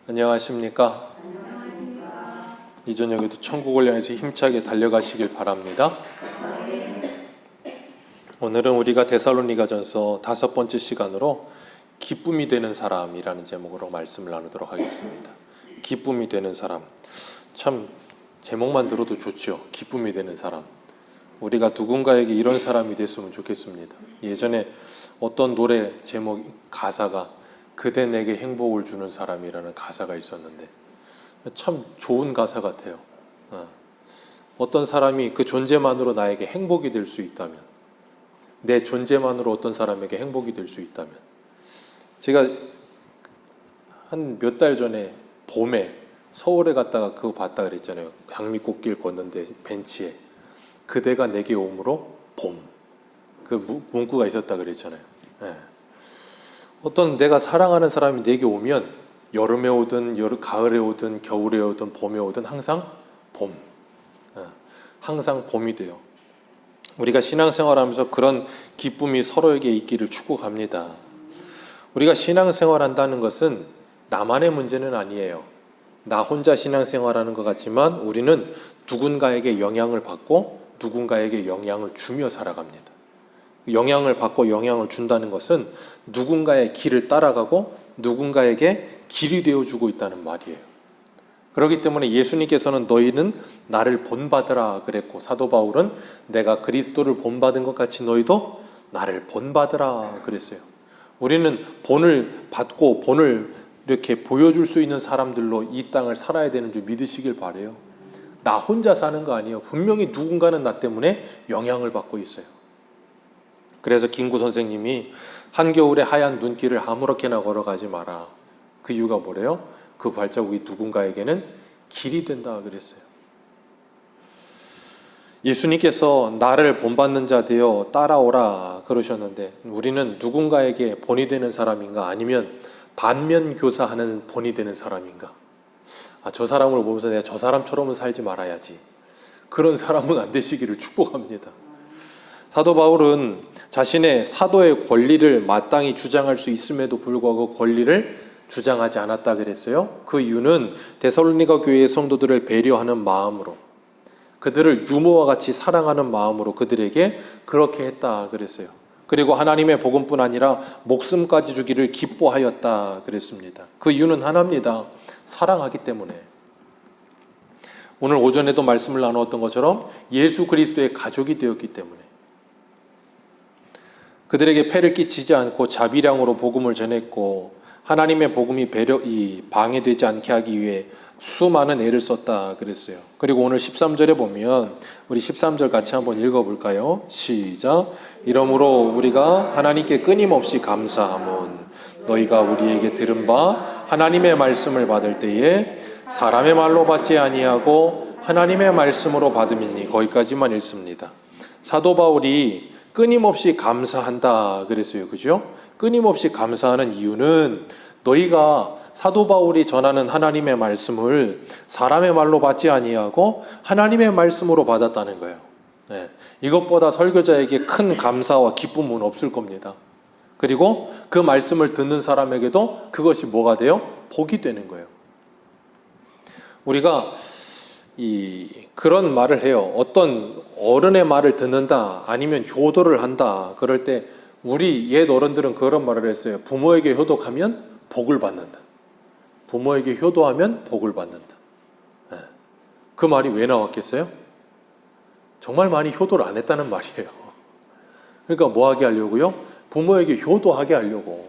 안녕하십니까? 이 저녁에도 천국을 향해서 힘차게 달려가시길 바랍니다. 오늘은 우리가 데살로니가전서 5번째 시간으로 기쁨이 되는 사람이라는 제목으로 말씀을 나누도록 하겠습니다. 기쁨이 되는 사람. 참 제목만 들어도 좋죠. 기쁨이 되는 사람. 우리가 누군가에게 이런 사람이 됐으면 좋겠습니다. 예전에 어떤 노래 제목 가사가 그대 내게 행복을 주는 사람이라는 가사가 있었는데 참 좋은 가사 같아요. 어떤 사람이 그 존재만으로 나에게 행복이 될 수 있다면, 내 존재만으로 어떤 사람에게 행복이 될 수 있다면, 제가 한 몇 달 전에 봄에 서울에 갔다가 그거 봤다 그랬잖아요. 장미꽃길 걷는데 벤치에 그대가 내게 오므로 봄, 그 문구가 있었다 그랬잖아요. 어떤 내가 사랑하는 사람이 내게 오면 여름에 오든 가을에 오든 겨울에 오든 봄에 오든 항상 봄, 항상 봄이 돼요. 우리가 신앙생활하면서 그런 기쁨이 서로에게 있기를 축복합니다. 우리가 신앙생활한다는 것은 나만의 문제는 아니에요. 나 혼자 신앙생활하는 것 같지만 우리는 누군가에게 영향을 받고 누군가에게 영향을 주며 살아갑니다. 영향을 받고 영향을 준다는 것은 누군가의 길을 따라가고 누군가에게 길이 되어주고 있다는 말이에요. 그렇기 때문에 예수님께서는 너희는 나를 본받으라 그랬고, 사도 바울은 내가 그리스도를 본받은 것 같이 너희도 나를 본받으라 그랬어요. 우리는 본을 받고 본을 이렇게 보여줄 수 있는 사람들로 이 땅을 살아야 되는 줄 믿으시길 바라요. 나 혼자 사는 거 아니에요. 분명히 누군가는 나 때문에 영향을 받고 있어요. 그래서 김구 선생님이 한겨울에 하얀 눈길을 아무렇게나 걸어가지 마라. 그 이유가 뭐래요? 그 발자국이 누군가에게는 길이 된다 그랬어요. 예수님께서 나를 본받는 자 되어 따라오라 그러셨는데, 우리는 누군가에게 본이 되는 사람인가, 아니면 반면교사하는 본이 되는 사람인가? 저 사람을 보면서 내가 저 사람처럼은 살지 말아야지, 그런 사람은 안 되시기를 축복합니다. 사도 바울은 자신의 사도의 권리를 마땅히 주장할 수 있음에도 불구하고 권리를 주장하지 않았다 그랬어요. 그 이유는 데살로니가 교회의 성도들을 배려하는 마음으로, 그들을 유모와 같이 사랑하는 마음으로 그들에게 그렇게 했다 그랬어요. 그리고 하나님의 복음뿐 아니라 목숨까지 주기를 기뻐하였다 그랬습니다. 그 이유는 하나입니다. 사랑하기 때문에. 오늘 오전에도 말씀을 나누었던 것처럼 예수 그리스도의 가족이 되었기 때문에, 그들에게 폐를 끼치지 않고 자비량으로 복음을 전했고, 하나님의 복음이 방해되지 않게 하기 위해 수많은 애를 썼다 그랬어요. 그리고 오늘 13절에 보면, 우리 13절 같이 한번 읽어볼까요? 시작. 이러므로 우리가 하나님께 끊임없이 감사함은 너희가 우리에게 들은 바 하나님의 말씀을 받을 때에 사람의 말로 받지 아니하고 하나님의 말씀으로 받음이니. 거기까지만 읽습니다. 사도 바울이 끊임없이 감사한다 그랬어요. 그죠? 끊임없이 감사하는 이유는 너희가 사도 바울이 전하는 하나님의 말씀을 사람의 말로 받지 아니하고 하나님의 말씀으로 받았다는 거예요. 이것보다 설교자에게 큰 감사와 기쁨은 없을 겁니다. 그리고 그 말씀을 듣는 사람에게도 그것이 뭐가 돼요? 복이 되는 거예요. 우리가 그런 말을 해요. 어떤 어른의 말을 듣는다, 아니면 효도를 한다, 그럴 때 우리 옛 어른들은 그런 말을 했어요. 부모에게 효도하면 복을 받는다. 부모에게 효도하면 복을 받는다. 그 말이 왜 나왔겠어요? 정말 많이 효도를 안 했다는 말이에요. 그러니까 뭐 하게 하려고요? 부모에게 효도하게 하려고.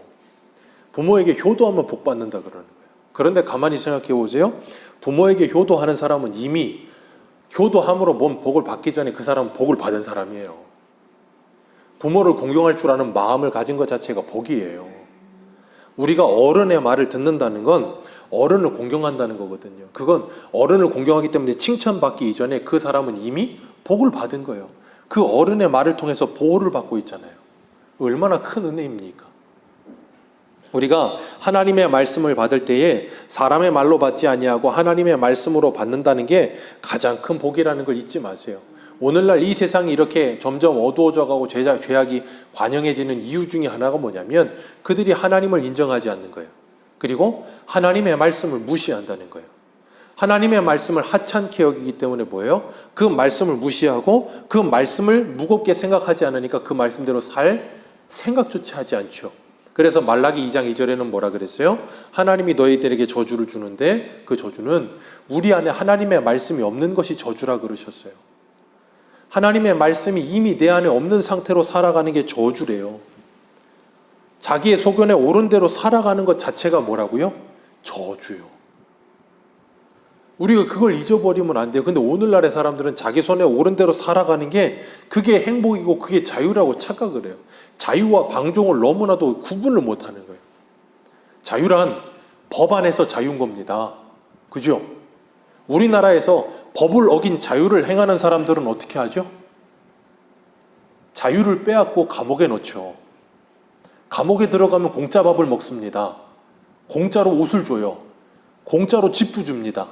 부모에게 효도하면 복 받는다 그러는 거예요. 그런데 가만히 생각해 보세요. 부모에게 효도하는 사람은 이미 효도함으로 뭔 복을 받기 전에 그 사람은 복을 받은 사람이에요. 부모를 공경할 줄 아는 마음을 가진 것 자체가 복이에요. 우리가 어른의 말을 듣는다는 건 어른을 공경한다는 거거든요. 그건 어른을 공경하기 때문에 칭찬받기 이전에 그 사람은 이미 복을 받은 거예요. 그 어른의 말을 통해서 보호를 받고 있잖아요. 얼마나 큰 은혜입니까? 우리가 하나님의 말씀을 받을 때에 사람의 말로 받지 아니하고 하나님의 말씀으로 받는다는 게 가장 큰 복이라는 걸 잊지 마세요. 오늘날 이 세상이 이렇게 점점 어두워져 가고 죄악이 관영해지는 이유 중에 하나가 뭐냐면 그들이 하나님을 인정하지 않는 거예요. 그리고 하나님의 말씀을 무시한다는 거예요. 하나님의 말씀을 하찮게 여기기 때문에 뭐예요? 그 말씀을 무시하고 그 말씀을 무겁게 생각하지 않으니까 그 말씀대로 살 생각조차 하지 않죠. 그래서 말라기 2장 2절에는 뭐라 그랬어요? 하나님이 너희들에게 저주를 주는데 그 저주는 우리 안에 하나님의 말씀이 없는 것이 저주라 그러셨어요. 하나님의 말씀이 이미 내 안에 없는 상태로 살아가는 게 저주래요. 자기의 소견에 옳은 대로 살아가는 것 자체가 뭐라고요? 저주요. 우리가 그걸 잊어버리면 안 돼요. 근데 오늘날의 사람들은 자기 손에 옳은 대로 살아가는 게 그게 행복이고 그게 자유라고 착각을 해요. 자유와 방종을 너무나도 구분을 못하는 거예요. 자유란 법 안에서 자유인 겁니다. 그죠? 우리나라에서 법을 어긴 자유를 행하는 사람들은 어떻게 하죠? 자유를 빼앗고 감옥에 넣죠. 감옥에 들어가면 공짜 밥을 먹습니다. 공짜로 옷을 줘요. 공짜로 집도 줍니다.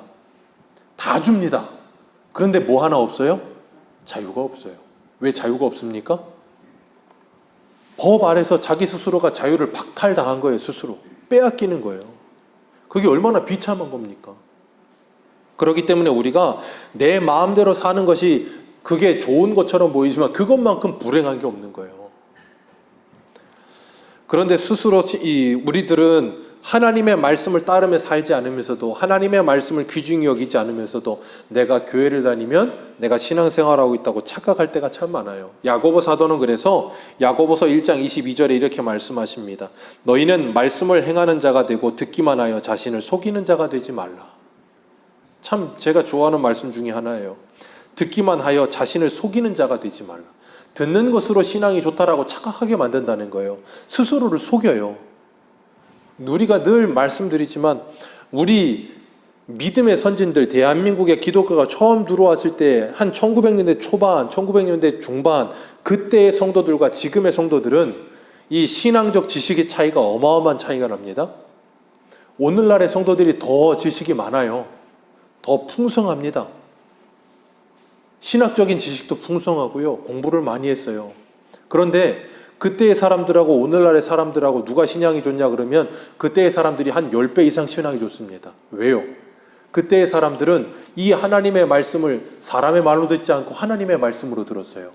다 줍니다. 그런데 뭐 하나 없어요? 자유가 없어요. 왜 자유가 없습니까? 법 아래서 자기 스스로가 자유를 박탈당한 거예요. 스스로 빼앗기는 거예요. 그게 얼마나 비참한 겁니까? 그렇기 때문에 우리가 내 마음대로 사는 것이 그게 좋은 것처럼 보이지만 그것만큼 불행한 게 없는 거예요. 그런데 스스로 우리들은 하나님의 말씀을 따르며 살지 않으면서도, 하나님의 말씀을 귀중히 여기지 않으면서도 내가 교회를 다니면 내가 신앙생활하고 있다고 착각할 때가 참 많아요. 야고보 사도는 그래서 야고보서 1장 22절에 이렇게 말씀하십니다. 너희는 말씀을 행하는 자가 되고 듣기만 하여 자신을 속이는 자가 되지 말라. 참 제가 좋아하는 말씀 중에 하나예요. 듣기만 하여 자신을 속이는 자가 되지 말라. 듣는 것으로 신앙이 좋다라고 착각하게 만든다는 거예요. 스스로를 속여요. 우리가 늘 말씀드리지만 우리 믿음의 선진들, 대한민국의 기독교가 처음 들어왔을 때 한 1900년대 초반, 1900년대 중반 그때의 성도들과 지금의 성도들은 이 신앙적 지식의 차이가 어마어마한 차이가 납니다. 오늘날의 성도들이 더 지식이 많아요. 더 풍성합니다. 신학적인 지식도 풍성하고요. 공부를 많이 했어요. 그런데 그때의 사람들하고 오늘날의 사람들하고 누가 신앙이 좋냐 그러면 그때의 사람들이 한 10배 이상 신앙이 좋습니다. 왜요? 그때의 사람들은 이 하나님의 말씀을 사람의 말로 듣지 않고 하나님의 말씀으로 들었어요.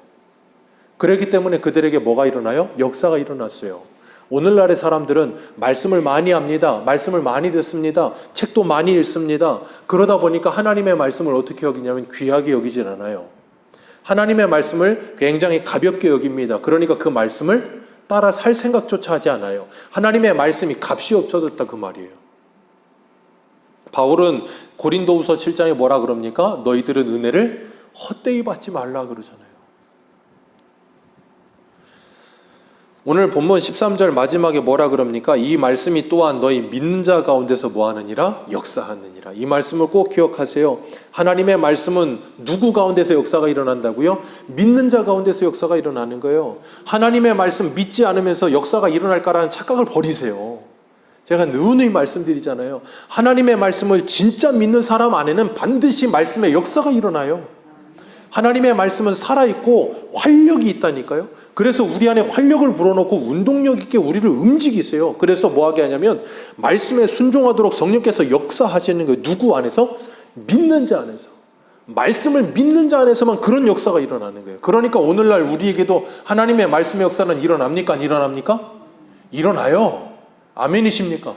그렇기 때문에 그들에게 뭐가 일어나요? 역사가 일어났어요. 오늘날의 사람들은 말씀을 많이 합니다. 말씀을 많이 듣습니다. 책도 많이 읽습니다. 그러다 보니까 하나님의 말씀을 어떻게 여기냐면 귀하게 여기질 않아요. 하나님의 말씀을 굉장히 가볍게 여깁니다. 그러니까 그 말씀을 따라 살 생각조차 하지 않아요. 하나님의 말씀이 값이 없어졌다 그 말이에요. 바울은 고린도후서 7장에 뭐라 그럽니까? 너희들은 은혜를 헛되이 받지 말라 그러잖아요. 오늘 본문 13절 마지막에 뭐라 그럽니까? 이 말씀이 또한 너희 믿는 자 가운데서 뭐하느니라? 역사하느니라. 이 말씀을 꼭 기억하세요. 하나님의 말씀은 누구 가운데서 역사가 일어난다고요? 믿는 자 가운데서 역사가 일어나는 거예요. 하나님의 말씀 믿지 않으면서 역사가 일어날까라는 착각을 버리세요. 제가 누누이 말씀드리잖아요. 하나님의 말씀을 진짜 믿는 사람 안에는 반드시 말씀의 역사가 일어나요. 하나님의 말씀은 살아있고 활력이 있다니까요. 그래서 우리 안에 활력을 불어넣고 운동력 있게 우리를 움직이세요. 그래서 뭐하게 하냐면 말씀에 순종하도록 성령께서 역사하시는 거예요. 누구 안에서? 믿는 자 안에서. 말씀을 믿는 자 안에서만 그런 역사가 일어나는 거예요. 그러니까 오늘날 우리에게도 하나님의 말씀의 역사는 일어납니까? 안 일어납니까? 일어나요. 아멘이십니까?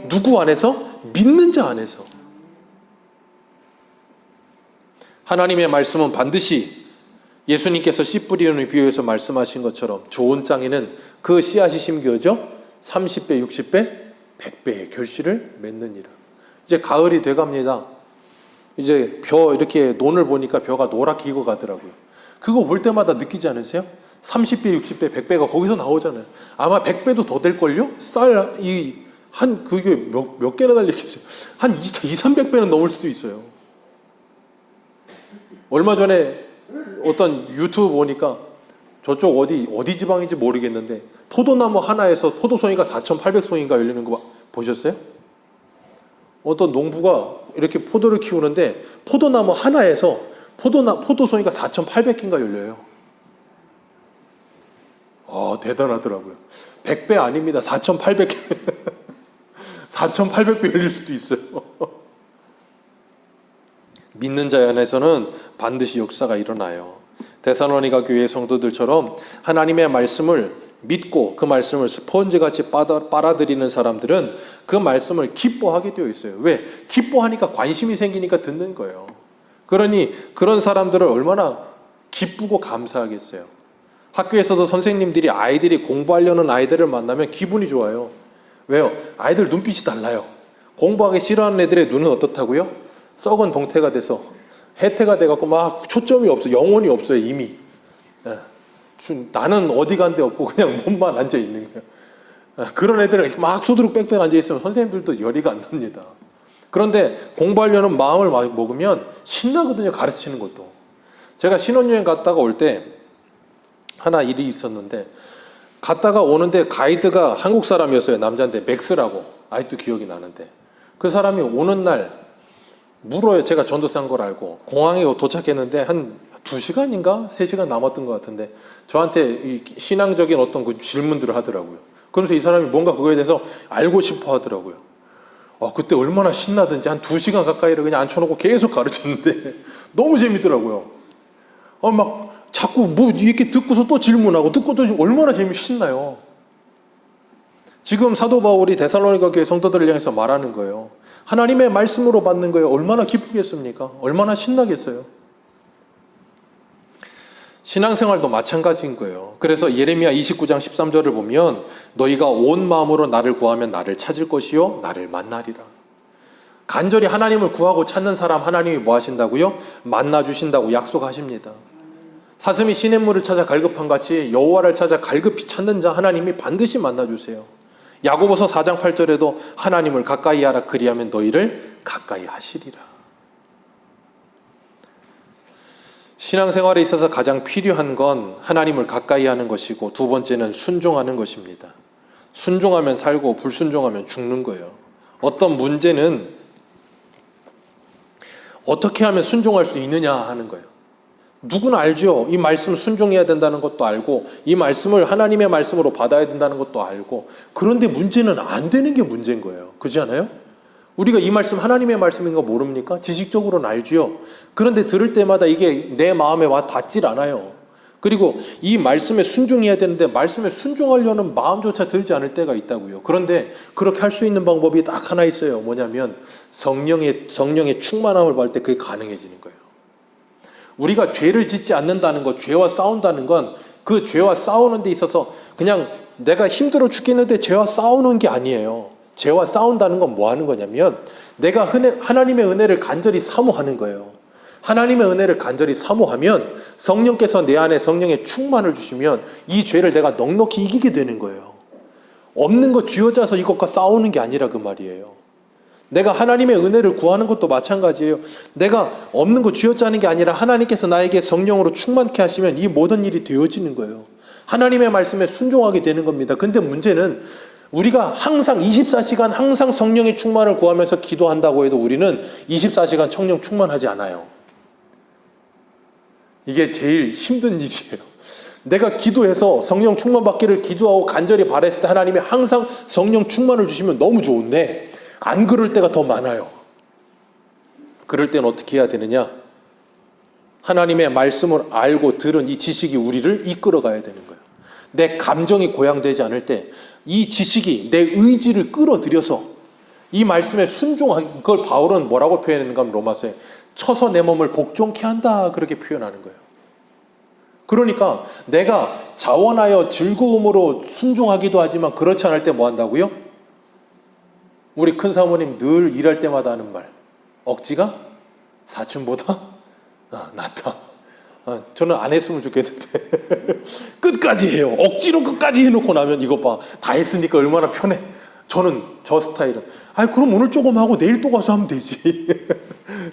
누구 안에서? 믿는 자 안에서. 하나님의 말씀은 반드시 예수님께서 씨 뿌리는 비유에서 말씀하신 것처럼 좋은 땅에는 그 씨앗이 심겨져 30배, 60배, 100배의 결실을 맺느니라. 이제 가을이 돼갑니다. 이제 벼 이렇게 논을 보니까 벼가 노랗게 익어가더라고요. 그거 볼 때마다 느끼지 않으세요? 30배, 60배, 100배가 거기서 나오잖아요. 아마 100배도 더 될걸요? 그게 몇 개나 달리겠어요? 한 200~300배는 넘을 수도 있어요. 얼마 전에 어떤 유튜브 보니까 저쪽 어디 지방인지 모르겠는데 포도나무 하나에서 포도송이가 4,800송이가 열리는 거 보셨어요? 어떤 농부가 이렇게 포도를 키우는데 포도나무 하나에서 포도송이가 4,800개인가 열려요. 대단하더라고요. 100배 아닙니다. 4,800개. 4,800배 열릴 수도 있어요. 믿는 자 안에서는 반드시 역사가 일어나요. 데살로니가 교회의 성도들처럼 하나님의 말씀을 믿고 그 말씀을 스펀지같이 빨아들이는 사람들은 그 말씀을 기뻐하게 되어 있어요. 왜? 기뻐하니까 관심이 생기니까 듣는 거예요. 그러니 그런 사람들을 얼마나 기쁘고 감사하겠어요. 학교에서도 선생님들이 아이들이 공부하려는 아이들을 만나면 기분이 좋아요. 왜요? 아이들 눈빛이 달라요. 공부하기 싫어하는 애들의 눈은 어떻다고요? 썩은 동태가 돼서 해태가 돼갖고 막 초점이 없어, 영혼이 없어요 이미. 나는 어디 간 데 없고 그냥 몸만 앉아 있는 거예요. 그런 애들은 막 수두룩 빽빽 앉아 있으면 선생님들도 열이가 안 납니다. 그런데 공부하려는 마음을 먹으면 신나거든요, 가르치는 것도. 제가 신혼여행 갔다가 올 때 하나 일이 있었는데, 갔다가 오는데 가이드가 한국 사람이었어요. 남자인데 맥스라고, 아직도 기억이 나는데, 그 사람이 오는 날 물어요. 제가 전도사인 걸 알고. 공항에 도착했는데 한 2시간인가 3시간 남았던 것 같은데 저한테 이 신앙적인 어떤 그 질문들을 하더라고요. 그러면서 이 사람이 뭔가 그거에 대해서 알고 싶어 하더라고요. 그때 얼마나 신나든지 한 2시간 가까이를 그냥 앉혀놓고 계속 가르쳤는데 너무 재밌더라고요. 막 자꾸 뭐 이렇게 듣고서 또 질문하고 듣고 또 얼마나 신나요. 지금 사도 바울이 데살로니가 교회 성도들을 향해서 말하는 거예요. 하나님의 말씀으로 받는 거예요. 얼마나 기쁘겠습니까? 얼마나 신나겠어요. 신앙생활도 마찬가지인 거예요. 그래서 예레미야 29장 13절을 보면 너희가 온 마음으로 나를 구하면 나를 찾을 것이요 나를 만나리라. 간절히 하나님을 구하고 찾는 사람 하나님이 뭐 하신다고요? 만나 주신다고 약속하십니다. 사슴이 시냇물을 찾아 갈급한 같이 여호와를 찾아 갈급히 찾는 자 하나님이 반드시 만나 주세요. 야고보서 4장 8절에도 하나님을 가까이 하라 그리하면 너희를 가까이 하시리라. 신앙생활에 있어서 가장 필요한 건 하나님을 가까이 하는 것이고, 두 번째는 순종하는 것입니다. 순종하면 살고 불순종하면 죽는 거예요. 어떤 문제는 어떻게 하면 순종할 수 있느냐 하는 거예요. 누구나 알죠. 이 말씀 순종해야 된다는 것도 알고 이 말씀을 하나님의 말씀으로 받아야 된다는 것도 알고, 그런데 문제는 안 되는 게 문제인 거예요. 그렇지 않아요? 우리가 이 말씀 하나님의 말씀인 거 모릅니까? 지식적으로는 알죠. 그런데 들을 때마다 이게 내 마음에 와 닿질 않아요. 그리고 이 말씀에 순종해야 되는데 말씀에 순종하려는 마음조차 들지 않을 때가 있다고요. 그런데 그렇게 할 수 있는 방법이 딱 하나 있어요. 뭐냐면 성령의 충만함을 받을 때 그게 가능해지는 거예요. 우리가 죄를 짓지 않는다는 것, 죄와 싸운다는 건 그 죄와 싸우는 데 있어서 그냥 내가 힘들어 죽겠는데 죄와 싸우는 게 아니에요. 죄와 싸운다는 건 뭐 하는 거냐면 내가 하나님의 은혜를 간절히 사모하는 거예요. 하나님의 은혜를 간절히 사모하면 성령께서 내 안에 성령의 충만을 주시면 이 죄를 내가 넉넉히 이기게 되는 거예요. 없는 거 쥐어짜서 이것과 싸우는 게 아니라 그 말이에요. 내가 하나님의 은혜를 구하는 것도 마찬가지예요. 내가 없는 거 쥐어짜는 게 아니라 하나님께서 나에게 성령으로 충만케 하시면 이 모든 일이 되어지는 거예요. 하나님의 말씀에 순종하게 되는 겁니다. 근데 문제는 우리가 항상 24시간 항상 성령의 충만을 구하면서 기도한다고 해도 우리는 24시간 성령 충만하지 않아요. 이게 제일 힘든 일이에요. 내가 기도해서 성령 충만 받기를 기도하고 간절히 바랬을 때 하나님이 항상 성령 충만을 주시면 너무 좋은데 안 그럴 때가 더 많아요. 그럴 때는 어떻게 해야 되느냐? 하나님의 말씀을 알고 들은 이 지식이 우리를 이끌어 가야 되는 거예요. 내 감정이 고양되지 않을 때 이 지식이 내 의지를 끌어들여서 이 말씀에 순종한 걸 바울은 뭐라고 표현했는가 하면 로마서에 쳐서 내 몸을 복종케 한다 그렇게 표현하는 거예요. 그러니까 내가 자원하여 즐거움으로 순종하기도 하지만 그렇지 않을 때 뭐 한다고요? 우리 큰 사모님 늘 일할 때마다 하는 말, 억지가 사춘보다 낫다. 저는 안 했으면 좋겠는데 끝까지 해요. 억지로 끝까지 해놓고 나면 이것 봐, 다 했으니까 얼마나 편해. 저는 저 스타일은 그럼 오늘 조금 하고 내일 또 가서 하면 되지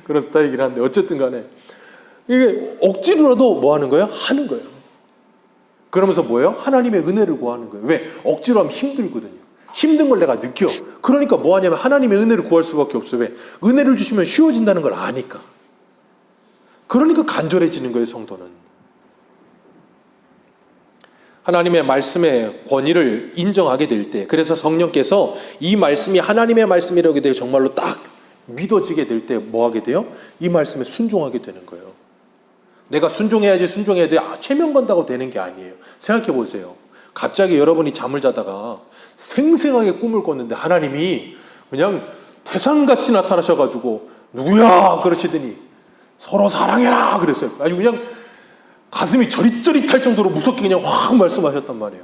그런 스타일이긴 한데 어쨌든 간에 이게 억지로라도 뭐 하는 거예요? 하는 거예요. 그러면서 뭐예요? 하나님의 은혜를 구하는 거예요. 왜? 억지로 하면 힘들거든요. 힘든 걸 내가 느껴. 그러니까 뭐 하냐면 하나님의 은혜를 구할 수밖에 없어. 왜? 은혜를 주시면 쉬워진다는 걸 아니까. 그러니까 간절해지는 거예요, 성도는. 하나님의 말씀의 권위를 인정하게 될 때, 그래서 성령께서 이 말씀이 하나님의 말씀이라고 돼 정말로 딱 믿어지게 될 때 뭐 하게 돼요? 이 말씀에 순종하게 되는 거예요. 내가 순종해야지 순종해야 돼. 최면 건다고 되는 게 아니에요. 생각해 보세요. 갑자기 여러분이 잠을 자다가 생생하게 꿈을 꿨는데 하나님이 그냥 태산같이 나타나셔가지고 누구야 그러시더니 서로 사랑해라 그랬어요. 아주 그냥 가슴이 저릿저릿할 정도로 무섭게 그냥 확 말씀하셨단 말이에요.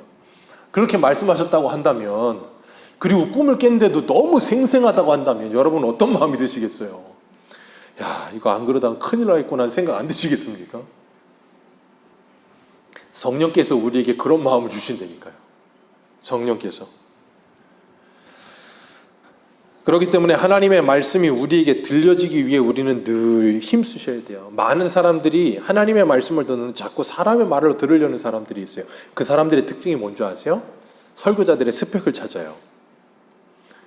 그렇게 말씀하셨다고 한다면, 그리고 꿈을 깼는데도 너무 생생하다고 한다면 여러분은 어떤 마음이 드시겠어요? 야, 이거 안 그러다가 큰일 나겠구나 생각 안 드시겠습니까? 성령께서 우리에게 그런 마음을 주신다니까요. 성령께서. 그렇기 때문에 하나님의 말씀이 우리에게 들려지기 위해 우리는 늘 힘쓰셔야 돼요. 많은 사람들이 하나님의 말씀을 듣는 자꾸 사람의 말을 들으려는 사람들이 있어요. 그 사람들의 특징이 뭔지 아세요? 설교자들의 스펙을 찾아요.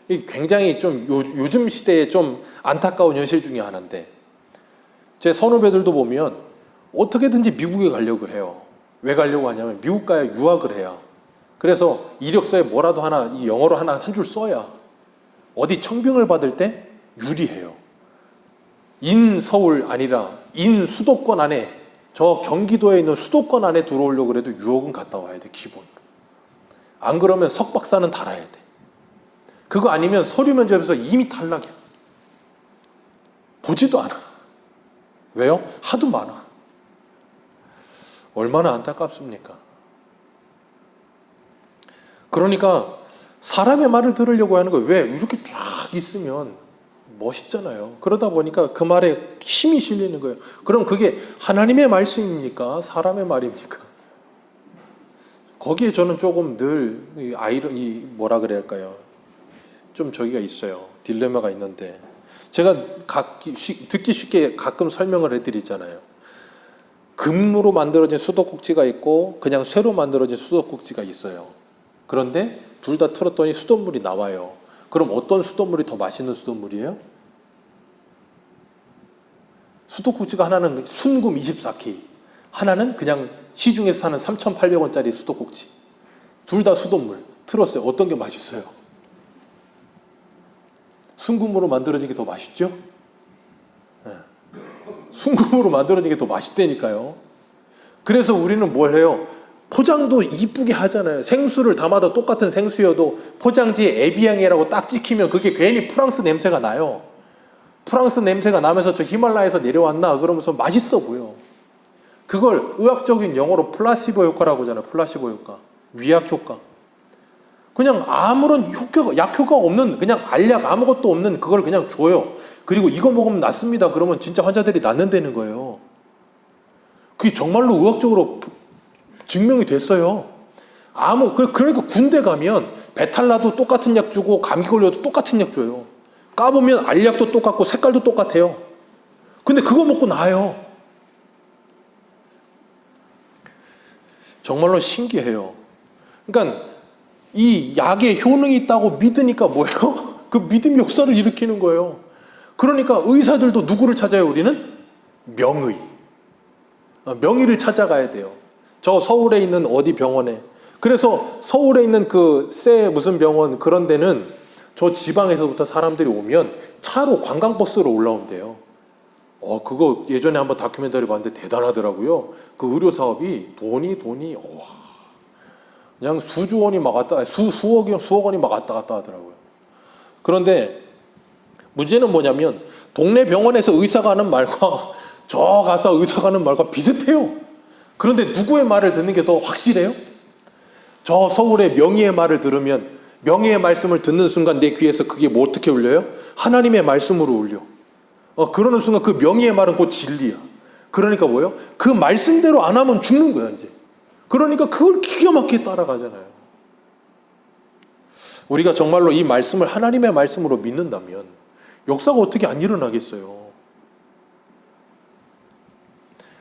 이 굉장히 좀 요즘 시대에 좀 안타까운 현실 중에 하나인데, 제 선후배들도 보면 어떻게든지 미국에 가려고 해요. 왜 가려고 하냐면 미국 가야 유학을 해요. 그래서 이력서에 뭐라도 하나, 이 영어로 한 줄 써야 어디 청빙을 받을 때 유리해요. 인서울 아니라 인수도권 안에, 저 경기도에 있는 수도권 안에 들어오려고 그래도 유학은 갔다 와야 돼, 기본. 안 그러면 석박사는 달아야 돼. 그거 아니면 서류 면접에서 이미 탈락이야. 보지도 않아. 왜요? 하도 많아. 얼마나 안타깝습니까? 그러니까 사람의 말을 들으려고 하는 거예요. 왜? 이렇게 쫙 있으면 멋있잖아요. 그러다 보니까 그 말에 힘이 실리는 거예요. 그럼 그게 하나님의 말씀입니까? 사람의 말입니까? 거기에 저는 조금 늘 뭐라 그래야 할까요? 좀 저기가 있어요. 딜레마가 있는데, 제가 듣기 쉽게 가끔 설명을 해드리잖아요. 금으로 만들어진 수도꼭지가 있고 그냥 쇠로 만들어진 수도꼭지가 있어요. 그런데 둘 다 틀었더니 수돗물이 나와요. 그럼 어떤 수돗물이 더 맛있는 수돗물이에요? 수도꼭지가 하나는 순금 24K, 하나는 그냥 시중에서 사는 3,800원짜리 수도꼭지. 둘 다 수돗물 틀었어요. 어떤 게 맛있어요? 순금으로 만들어진 게 더 맛있죠? 네. 순금으로 만들어진 게 더 맛있다니까요. 그래서 우리는 뭘 해요? 포장도 이쁘게 하잖아요. 생수를 담아도 똑같은 생수여도 포장지에 에비앙이라고 딱 찍히면 그게 괜히 프랑스 냄새가 나요. 프랑스 냄새가 나면서 저 히말라야에서 내려왔나 그러면서 맛있어 보여. 그걸 의학적인 용어로 플라시보 효과라고 하잖아요. 플라시보 효과, 위약 효과. 그냥 아무런 효과가, 약효가 없는, 그냥 알약 아무것도 없는 그걸 그냥 줘요. 그리고 이거 먹으면 낫습니다. 그러면 진짜 환자들이 낫는다는 거예요. 그게 정말로 의학적으로 증명이 됐어요. 그러니까 군대 가면 배탈 나도 똑같은 약 주고 감기 걸려도 똑같은 약 줘요. 까보면 알약도 똑같고 색깔도 똑같아요. 근데 그거 먹고 나아요. 정말로 신기해요. 그러니까 이 약에 효능이 있다고 믿으니까 뭐예요? 그 믿음이 역사를 일으키는 거예요. 그러니까 의사들도 누구를 찾아요? 우리는 명의. 명의를 찾아가야 돼요. 저 서울에 있는 어디 병원에, 그래서 서울에 있는 그 무슨 병원 그런 데는 저 지방에서부터 사람들이 오면 차로 관광버스로 올라온대요. 그거 예전에 한번 다큐멘터리 봤는데 대단하더라고요. 그 의료 사업이 돈이 그냥 수억 원이 막 왔다 갔다 하더라고요. 그런데 문제는 뭐냐면 동네 병원에서 의사가 하는 말과 저 가서 의사가 하는 말과 비슷해요. 그런데 누구의 말을 듣는 게 더 확실해요? 저 서울의 명의의 말을 들으면, 명의의 말씀을 듣는 순간 내 귀에서 그게 뭐 어떻게 울려요? 하나님의 말씀으로 울려. 그러는 순간 그 명의의 말은 곧 진리야. 그러니까 뭐예요? 그 말씀대로 안 하면 죽는 거야 이제. 그러니까 그걸 기가 막히게 따라가잖아요. 우리가 정말로 이 말씀을 하나님의 말씀으로 믿는다면 역사가 어떻게 안 일어나겠어요?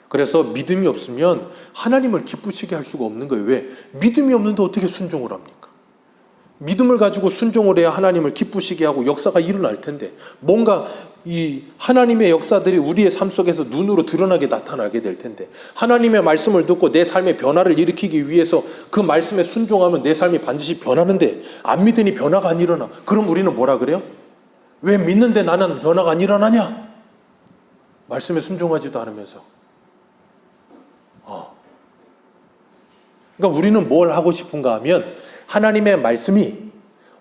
그래서 믿음이 없으면 하나님을 기쁘시게 할 수가 없는 거예요. 왜? 믿음이 없는데 어떻게 순종을 합니까? 믿음을 가지고 순종을 해야 하나님을 기쁘시게 하고 역사가 일어날 텐데, 뭔가 이 하나님의 역사들이 우리의 삶 속에서 눈으로 드러나게 나타나게 될 텐데, 하나님의 말씀을 듣고 내 삶의 변화를 일으키기 위해서 그 말씀에 순종하면 내 삶이 반드시 변하는데, 안 믿으니 변화가 안 일어나. 그럼 우리는 뭐라 그래요? 왜 믿는데 나는 변화가 안 일어나냐? 말씀에 순종하지도 않으면서. 그러니까 우리는 뭘 하고 싶은가 하면, 하나님의 말씀이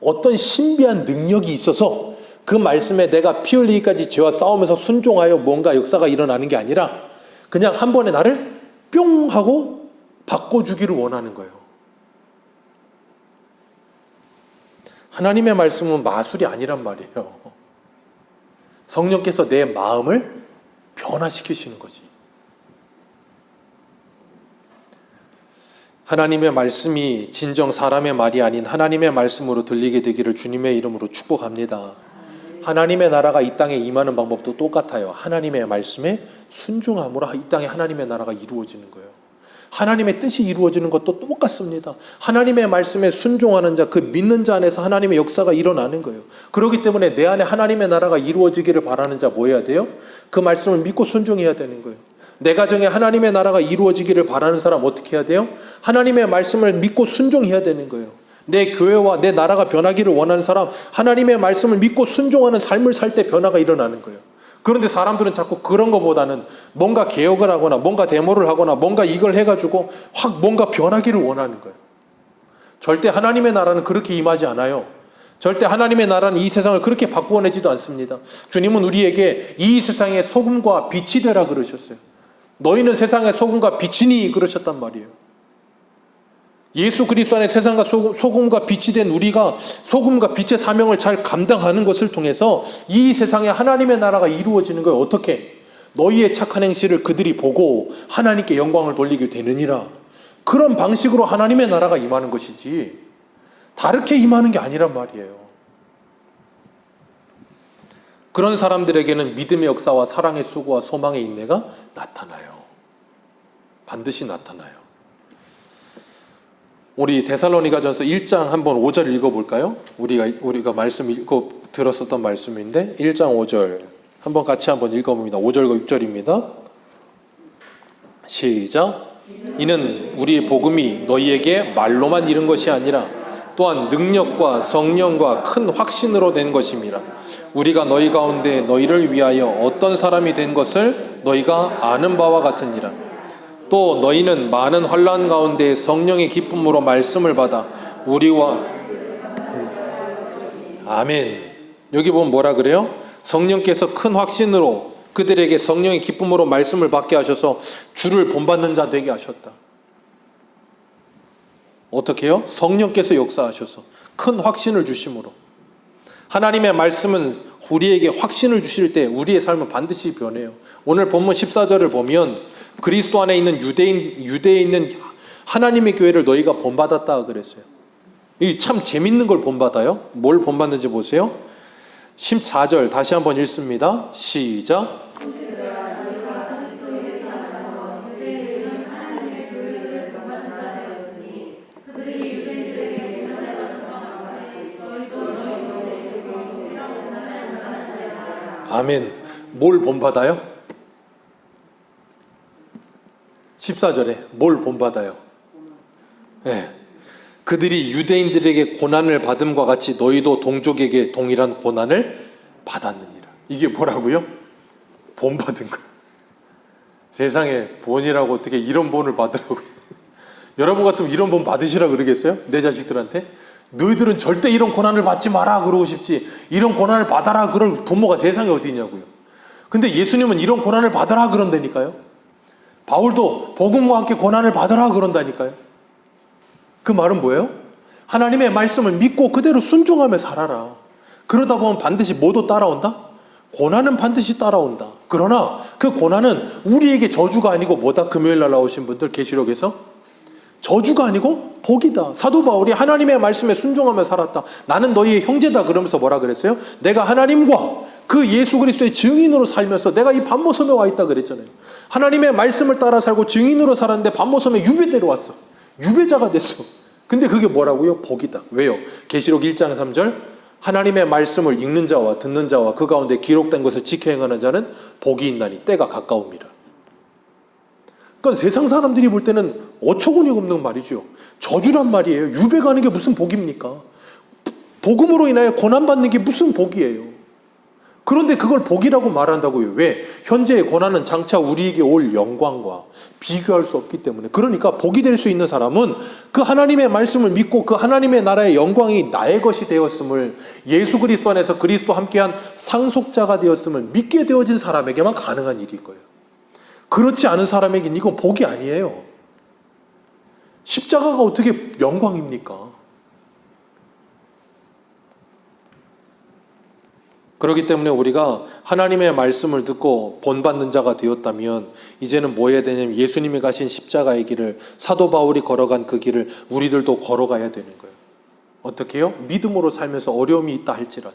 어떤 신비한 능력이 있어서 그 말씀에 내가 피 흘리기까지 죄와 싸우면서 순종하여 뭔가 역사가 일어나는 게 아니라, 그냥 한 번에 나를 뿅 하고 바꿔주기를 원하는 거예요. 하나님의 말씀은 마술이 아니란 말이에요. 성령께서 내 마음을 변화시키시는 거지. 하나님의 말씀이 진정 사람의 말이 아닌 하나님의 말씀으로 들리게 되기를 주님의 이름으로 축복합니다. 하나님의 나라가 이 땅에 임하는 방법도 똑같아요. 하나님의 말씀에 순종함으로 이 땅에 하나님의 나라가 이루어지는 거예요. 하나님의 뜻이 이루어지는 것도 똑같습니다. 하나님의 말씀에 순종하는 자, 그 믿는 자 안에서 하나님의 역사가 일어나는 거예요. 그렇기 때문에 내 안에 하나님의 나라가 이루어지기를 바라는 자 뭐 해야 돼요? 그 말씀을 믿고 순종해야 되는 거예요. 내 가정에 하나님의 나라가 이루어지기를 바라는 사람 어떻게 해야 돼요? 하나님의 말씀을 믿고 순종해야 되는 거예요. 내 교회와 내 나라가 변하기를 원하는 사람, 하나님의 말씀을 믿고 순종하는 삶을 살 때 변화가 일어나는 거예요. 그런데 사람들은 자꾸 그런 것보다는 뭔가 개혁을 하거나 뭔가 데모를 하거나 뭔가 이걸 해가지고 확 뭔가 변하기를 원하는 거예요. 절대 하나님의 나라는 그렇게 임하지 않아요. 절대 하나님의 나라는 이 세상을 그렇게 바꾸어내지도 않습니다. 주님은 우리에게 이 세상의 소금과 빛이 되라 그러셨어요. 너희는 세상의 소금과 빛이니 그러셨단 말이에요. 예수 그리스도 안에 세상과 소금과 빛이 된 우리가 소금과 빛의 사명을 잘 감당하는 것을 통해서 이 세상에 하나님의 나라가 이루어지는 거예요. 어떻게? 너희의 착한 행실을 그들이 보고 하나님께 영광을 돌리게 되느니라. 그런 방식으로 하나님의 나라가 임하는 것이지 다르게 임하는 게 아니란 말이에요. 그런 사람들에게는 믿음의 역사와 사랑의 수고와 소망의 인내가 나타나요. 반드시 나타나요. 우리 데살로니가전서 1장 한번 5절 읽어볼까요? 우리가 말씀 읽고 들었었던 말씀인데 1장 5절 한번 같이 한번 읽어봅니다. 5절과 6절입니다. 시작. 이는 우리의 복음이 너희에게 말로만 이른 것이 아니라 또한 능력과 성령과 큰 확신으로 된 것임이라. 우리가 너희 가운데 너희를 위하여 어떤 사람이 된 것을 너희가 아는 바와 같으니라. 또 너희는 많은 환난 가운데 성령의 기쁨으로 말씀을 받아 우리와 아멘. 여기 보면 뭐라 그래요? 성령께서 큰 확신으로 그들에게 성령의 기쁨으로 말씀을 받게 하셔서 주를 본받는 자 되게 하셨다. 어떻게 해요? 성령께서 역사하셔서 큰 확신을 주심으로. 하나님의 말씀은 우리에게 확신을 주실 때 우리의 삶은 반드시 변해요. 오늘 본문 14절을 보면 그리스도 안에 있는 유대에 있는 하나님의 교회를 너희가 본받았다 그랬어요. 이 참 재밌는 걸 본받아요. 뭘 본받는지 보세요. 14절 다시 한번 읽습니다. 시작. 아멘. 뭘 본받아요? 14절에 뭘 본받아요? 네. 그들이 유대인들에게 고난을 받음과 같이 너희도 동족에게 동일한 고난을 받았느니라. 이게 뭐라고요? 본받은 거. 세상에 본이라고 어떻게 이런 본을 받으라고요? 여러분 같으면 이런 본 받으시라 그러겠어요? 내 자식들한테? 너희들은 절대 이런 고난을 받지 마라 그러고 싶지, 이런 고난을 받아라 그럴 부모가 세상에 어디 있냐고요. 근데 예수님은 이런 고난을 받아라 그런다니까요. 바울도 복음과 함께 고난을 받아라 그런다니까요. 그 말은 뭐예요? 하나님의 말씀을 믿고 그대로 순종하며 살아라. 그러다 보면 반드시 뭐도 따라온다? 고난은 반드시 따라온다. 그러나 그 고난은 우리에게 저주가 아니고 뭐다? 금요일 날 나오신 분들 계시록에서 저주가 아니고 복이다. 사도 바울이 하나님의 말씀에 순종하며 살았다. 나는 너희의 형제다 그러면서 뭐라 그랬어요? 내가 하나님과 그 예수 그리스도의 증인으로 살면서 내가 이 반모섬에 와 있다 그랬잖아요. 하나님의 말씀을 따라 살고 증인으로 살았는데 반모섬에 유배대로 왔어. 유배자가 됐어. 근데 그게 뭐라고요? 복이다. 왜요? 계시록 1장 3절 하나님의 말씀을 읽는 자와 듣는 자와 그 가운데 기록된 것을 지켜 행하는 자는 복이 있나니 때가 가까웁니다. 그러니까 세상 사람들이 볼 때는 어처구니 없는 말이죠. 저주란 말이에요. 유배가는 게 무슨 복입니까? 복음으로 인하여 고난받는 게 무슨 복이에요? 그런데 그걸 복이라고 말한다고요. 왜? 현재의 고난은 장차 우리에게 올 영광과 비교할 수 없기 때문에. 그러니까 복이 될 수 있는 사람은 그 하나님의 말씀을 믿고 그 하나님의 나라의 영광이 나의 것이 되었음을, 예수 그리스도 안에서 그리스도 함께한 상속자가 되었음을 믿게 되어진 사람에게만 가능한 일일 거예요. 그렇지 않은 사람에게는 이건 복이 아니에요. 십자가가 어떻게 영광입니까? 그렇기 때문에 우리가 하나님의 말씀을 듣고 본받는 자가 되었다면 이제는 뭐 해야 되냐면 예수님이 가신 십자가의 길을, 사도 바울이 걸어간 그 길을 우리들도 걸어가야 되는 거예요. 어떻게 해요? 믿음으로 살면서 어려움이 있다 할지라도.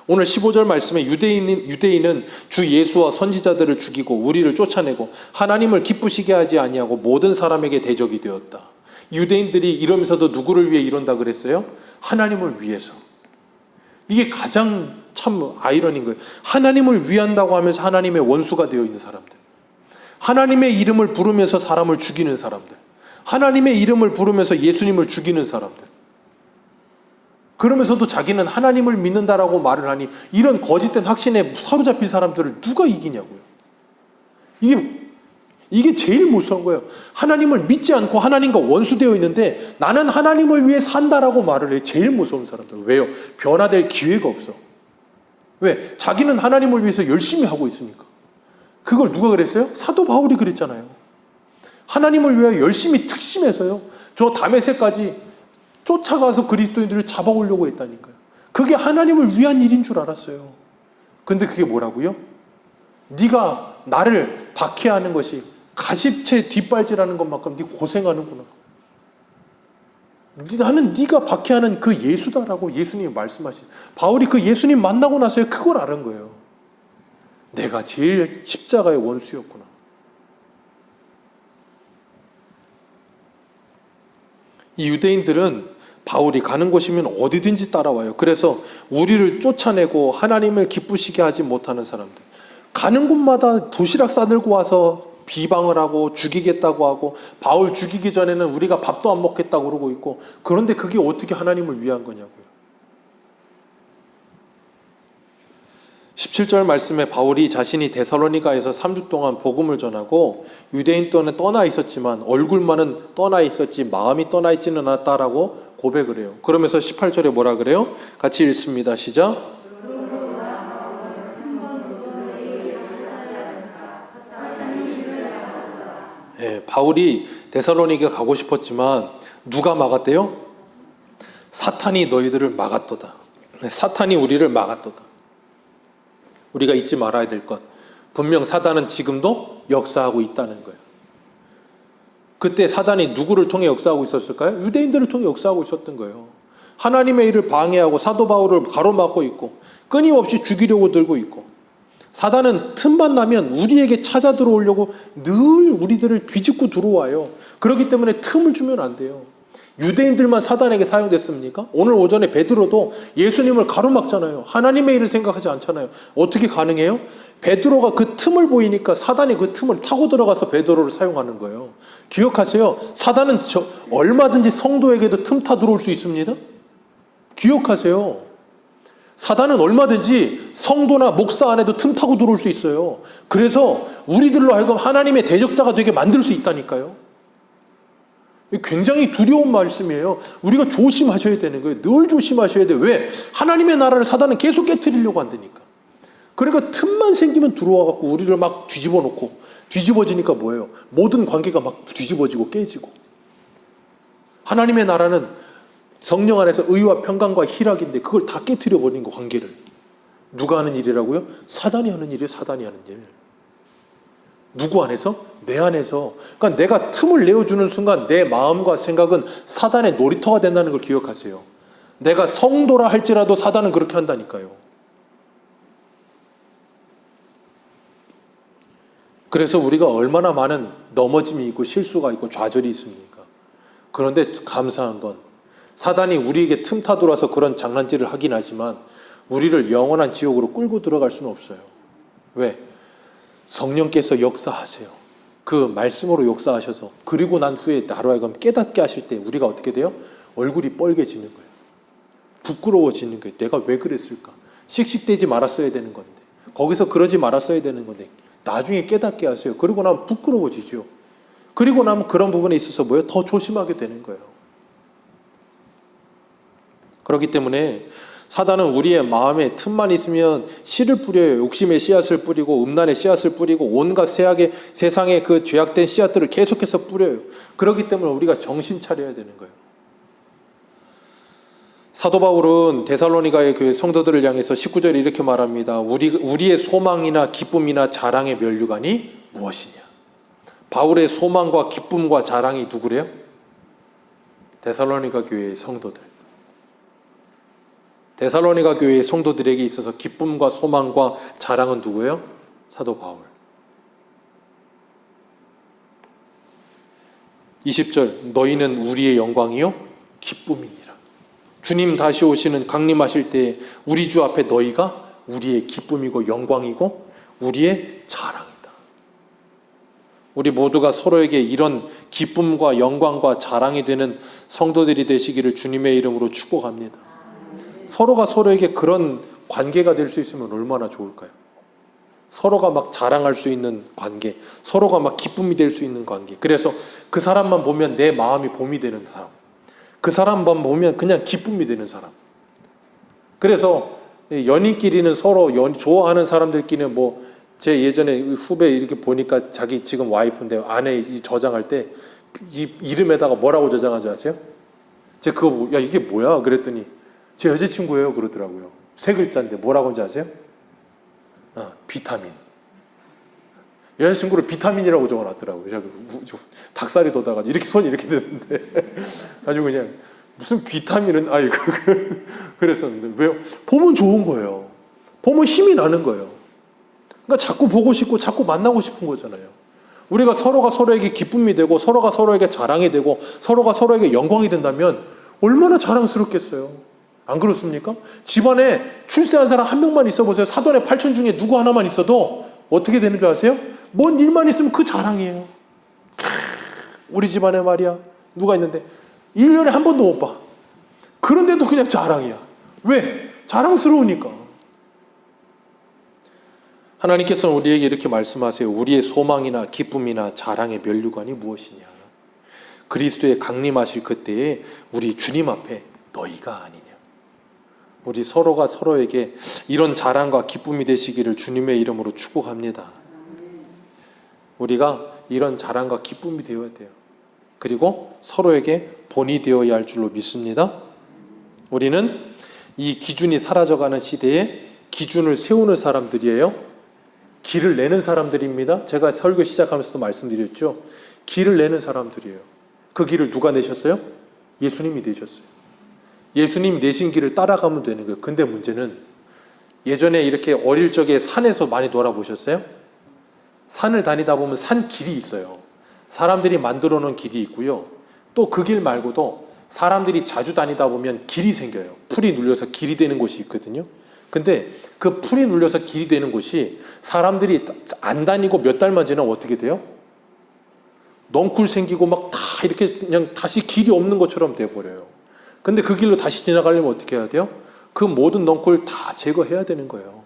오늘 15절 말씀에 유대인은 주 예수와 선지자들을 죽이고 우리를 쫓아내고 하나님을 기쁘시게 하지 아니하고 모든 사람에게 대적이 되었다. 유대인들이 이러면서도 누구를 위해 이런다 그랬어요? 하나님을 위해서. 이게 가장 참 아이러니인 거예요. 하나님을 위한다고 하면서 하나님의 원수가 되어 있는 사람들, 하나님의 이름을 부르면서 사람을 죽이는 사람들, 하나님의 이름을 부르면서 예수님을 죽이는 사람들, 그러면서도 자기는 하나님을 믿는다라고 말을 하니 이런 거짓된 확신에 사로잡힌 사람들을 누가 이기냐고요. 이게 제일 무서운 거예요. 하나님을 믿지 않고 하나님과 원수되어 있는데 나는 하나님을 위해 산다라고 말을 해요. 제일 무서운 사람들. 왜요? 변화될 기회가 없어. 왜? 자기는 하나님을 위해서 열심히 하고 있으니까. 그걸 누가 그랬어요? 사도 바울이 그랬잖아요. 하나님을 위하여 열심히 특심해서요, 저 다메섹까지 쫓아가서 그리스도인들을 잡아오려고 했다니까요. 그게 하나님을 위한 일인 줄 알았어요. 근데 그게 뭐라고요? 네가 나를 박해하는 것이 가십채 뒷발질하는 것만큼 네 고생하는구나. 나는 네가 박해하는 그 예수다라고 예수님이 말씀하신. 바울이 그 예수님 만나고 나서야 그걸 알은 거예요. 내가 제일 십자가의 원수였구나. 이 유대인들은 바울이 가는 곳이면 어디든지 따라와요. 그래서 우리를 쫓아내고 하나님을 기쁘시게 하지 못하는 사람들, 가는 곳마다 도시락 싸들고 와서 비방을 하고 죽이겠다고 하고, 바울 죽이기 전에는 우리가 밥도 안 먹겠다고 그러고 있고, 그런데 그게 어떻게 하나님을 위한 거냐고요. 17절 말씀에 바울이 자신이 데살로니가에서 3주 동안 복음을 전하고 유대인 또는 떠나 있었지만 얼굴만은 떠나 있었지 마음이 떠나 있지는 않았다라고 고백을 해요. 그러면서 18절에 뭐라 그래요? 같이 읽습니다. 시작. 네, 바울이 데살로니가 가고 싶었지만 누가 막았대요? 사탄이 너희들을 막았도다. 사탄이 우리를 막았도다. 우리가 잊지 말아야 될 것, 분명 사단은 지금도 역사하고 있다는 거예요. 그때 사단이 누구를 통해 역사하고 있었을까요? 유대인들을 통해 역사하고 있었던 거예요. 하나님의 일을 방해하고 사도 바울을 가로막고 있고 끊임없이 죽이려고 들고 있고, 사단은 틈만 나면 우리에게 찾아 들어오려고 늘 우리들을 비집고 들어와요. 그렇기 때문에 틈을 주면 안 돼요. 유대인들만 사단에게 사용됐습니까? 오늘 오전에 베드로도 예수님을 가로막잖아요. 하나님의 일을 생각하지 않잖아요. 어떻게 가능해요? 베드로가 그 틈을 보이니까 사단이 그 틈을 타고 들어가서 베드로를 사용하는 거예요. 기억하세요. 사단은 얼마든지 성도에게도 틈 타 들어올 수 있습니다. 기억하세요. 사단은 얼마든지 성도나 목사 안에도 틈 타고 들어올 수 있어요. 그래서 우리들로 하여금 하나님의 대적자가 되게 만들 수 있다니까요. 굉장히 두려운 말씀이에요. 우리가 조심하셔야 되는 거예요. 늘 조심하셔야 돼요. 왜? 하나님의 나라를 사단은 계속 깨트리려고 한다니까. 그러니까 틈만 생기면 들어와갖고 우리를 막 뒤집어 놓고, 뒤집어지니까 뭐예요? 모든 관계가 막 뒤집어지고 깨지고. 하나님의 나라는 성령 안에서 의와 평강과 희락인데 그걸 다 깨트려 버린 거, 관계를. 누가 하는 일이라고요? 사단이 하는 일이에요. 사단이 하는 일. 누구 안에서? 내 안에서. 그러니까 내가 틈을 내어주는 순간 내 마음과 생각은 사단의 놀이터가 된다는 걸 기억하세요. 내가 성도라 할지라도 사단은 그렇게 한다니까요. 그래서 우리가 얼마나 많은 넘어짐이 있고 실수가 있고 좌절이 있습니까? 그런데 감사한 건 사단이 우리에게 틈타 돌아서 그런 장난질을 하긴 하지만 우리를 영원한 지옥으로 끌고 들어갈 수는 없어요. 왜? 성령께서 역사하세요. 그 말씀으로 역사하셔서 그리고 난 후에 나로 하여금 깨닫게 하실 때 우리가 어떻게 돼요? 얼굴이 뻘개지는 거예요. 부끄러워지는 거예요. 내가 왜 그랬을까? 씩씩대지 말았어야 되는 건데, 거기서 그러지 말았어야 되는 건데, 나중에 깨닫게 하세요. 그리고 나면 부끄러워지죠. 그리고 나면 그런 부분에 있어서 뭐예요? 더 조심하게 되는 거예요. 그렇기 때문에 사단은 우리의 마음에 틈만 있으면 씨를 뿌려요. 욕심의 씨앗을 뿌리고 음란의 씨앗을 뿌리고 온갖 세상의 그 죄악된 씨앗들을 계속해서 뿌려요. 그렇기 때문에 우리가 정신 차려야 되는 거예요. 사도 바울은 데살로니가의 교회 성도들을 향해서 19절에 이렇게 말합니다. 우리의 소망이나 기쁨이나 자랑의 면류관이 무엇이냐? 바울의 소망과 기쁨과 자랑이 누구래요? 데살로니가 교회의 성도들. 데살로니가 교회의 성도들에게 있어서 기쁨과 소망과 자랑은 누구예요? 사도 바울. 20절, 너희는 우리의 영광이요 기쁨이니라. 주님 다시 오시는 강림하실 때 우리 주 앞에 너희가 우리의 기쁨이고 영광이고 우리의 자랑이다. 우리 모두가 서로에게 이런 기쁨과 영광과 자랑이 되는 성도들이 되시기를 주님의 이름으로 축복합니다. 서로가 서로에게 그런 관계가 될 수 있으면 얼마나 좋을까요? 서로가 막 자랑할 수 있는 관계, 서로가 막 기쁨이 될 수 있는 관계. 그래서 그 사람만 보면 내 마음이 봄이 되는 사람, 그 사람만 보면 그냥 기쁨이 되는 사람. 그래서 연인끼리는 서로 좋아하는 사람들끼리는 뭐 제 예전에 후배 이렇게 보니까 자기 지금 와이프인데 아내 저장할 때 이 이름에다가 뭐라고 저장한 줄 아세요? 제가 그거 야 이게 뭐야? 그랬더니 제 여자친구예요 그러더라고요. 세 글자인데 뭐라고 하는지 아세요? 비타민. 여자친구를 비타민이라고 적어놨더라고요. 제가 닭살이 돋아가지고 이렇게 손이 이렇게 됐는데 아주 그냥 무슨 비타민은 그랬었는데 왜? 보면 좋은 거예요. 보면 힘이 나는 거예요. 그러니까 자꾸 보고 싶고 자꾸 만나고 싶은 거잖아요. 우리가 서로가 서로에게 기쁨이 되고 서로가 서로에게 자랑이 되고 서로가 서로에게 영광이 된다면 얼마나 자랑스럽겠어요. 안 그렇습니까? 집안에 출세한 사람 한 명만 있어 보세요. 사돈의 8천 중에 누구 하나만 있어도 어떻게 되는 줄 아세요? 뭔 일만 있으면 그 자랑이에요. 우리 집안에 말이야 누가 있는데 1년에 한 번도 못 봐. 그런데도 그냥 자랑이야. 왜? 자랑스러우니까. 하나님께서는 우리에게 이렇게 말씀하세요. 우리의 소망이나 기쁨이나 자랑의 면류관이 무엇이냐? 그리스도의 강림하실 그때에 우리 주님 앞에 너희가 아니냐? 우리 서로가 서로에게 이런 자랑과 기쁨이 되시기를 주님의 이름으로 축복합니다. 우리가 이런 자랑과 기쁨이 되어야 돼요. 그리고 서로에게 본이 되어야 할 줄로 믿습니다. 우리는 이 기준이 사라져가는 시대에 기준을 세우는 사람들이에요. 길을 내는 사람들입니다. 제가 설교 시작하면서도 말씀드렸죠. 길을 내는 사람들이에요. 그 길을 누가 내셨어요? 예수님이 내셨어요. 예수님이 내신 길을 따라가면 되는 거예요. 근데 문제는 예전에 이렇게 어릴 적에 산에서 많이 놀아보셨어요? 산을 다니다 보면 산 길이 있어요. 사람들이 만들어 놓은 길이 있고요. 또 그 길 말고도 사람들이 자주 다니다 보면 길이 생겨요. 풀이 눌려서 길이 되는 곳이 있거든요. 근데 그 풀이 눌려서 길이 되는 곳이 사람들이 안 다니고 몇 달만 지나면 어떻게 돼요? 넝쿨 생기고 막 다 이렇게 그냥 다시 길이 없는 것처럼 돼버려요. 근데 그 길로 다시 지나가려면 어떻게 해야 돼요? 그 모든 넝쿨 다 제거해야 되는 거예요.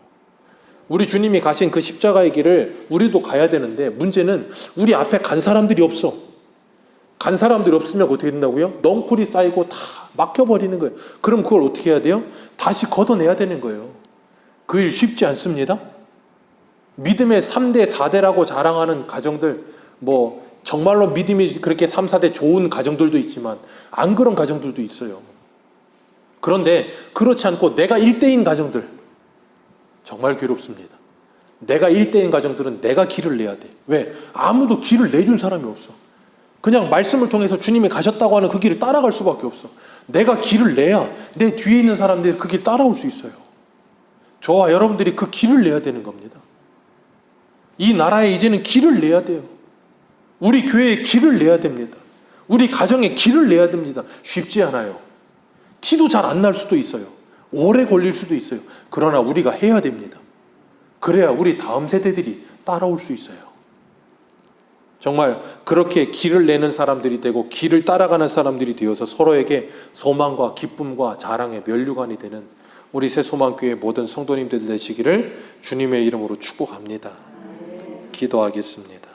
우리 주님이 가신 그 십자가의 길을 우리도 가야 되는데 문제는 우리 앞에 간 사람들이 없어. 간 사람들이 없으면 어떻게 된다고요? 넝쿨이 쌓이고 다 막혀버리는 거예요. 그럼 그걸 어떻게 해야 돼요? 다시 걷어내야 되는 거예요. 그 일 쉽지 않습니다. 믿음의 3대, 4대라고 자랑하는 가정들, 뭐 정말로 믿음이 그렇게 3, 4대 좋은 가정들도 있지만 안 그런 가정들도 있어요. 그런데 그렇지 않고 내가 1대인 가정들 정말 괴롭습니다. 내가 1대인 가정들은 내가 길을 내야 돼. 왜? 아무도 길을 내준 사람이 없어. 그냥 말씀을 통해서 주님이 가셨다고 하는 그 길을 따라갈 수밖에 없어. 내가 길을 내야 내 뒤에 있는 사람들이 그 길 따라올 수 있어요. 저와 여러분들이 그 길을 내야 되는 겁니다. 이 나라에 이제는 길을 내야 돼요. 우리 교회에 길을 내야 됩니다. 우리 가정에 길을 내야 됩니다. 쉽지 않아요. 티도 잘 안 날 수도 있어요. 오래 걸릴 수도 있어요. 그러나 우리가 해야 됩니다. 그래야 우리 다음 세대들이 따라올 수 있어요. 정말 그렇게 길을 내는 사람들이 되고 길을 따라가는 사람들이 되어서 서로에게 소망과 기쁨과 자랑의 면류관이 되는 우리 새소망교회 모든 성도님들 되시기를 주님의 이름으로 축복합니다. 기도하겠습니다.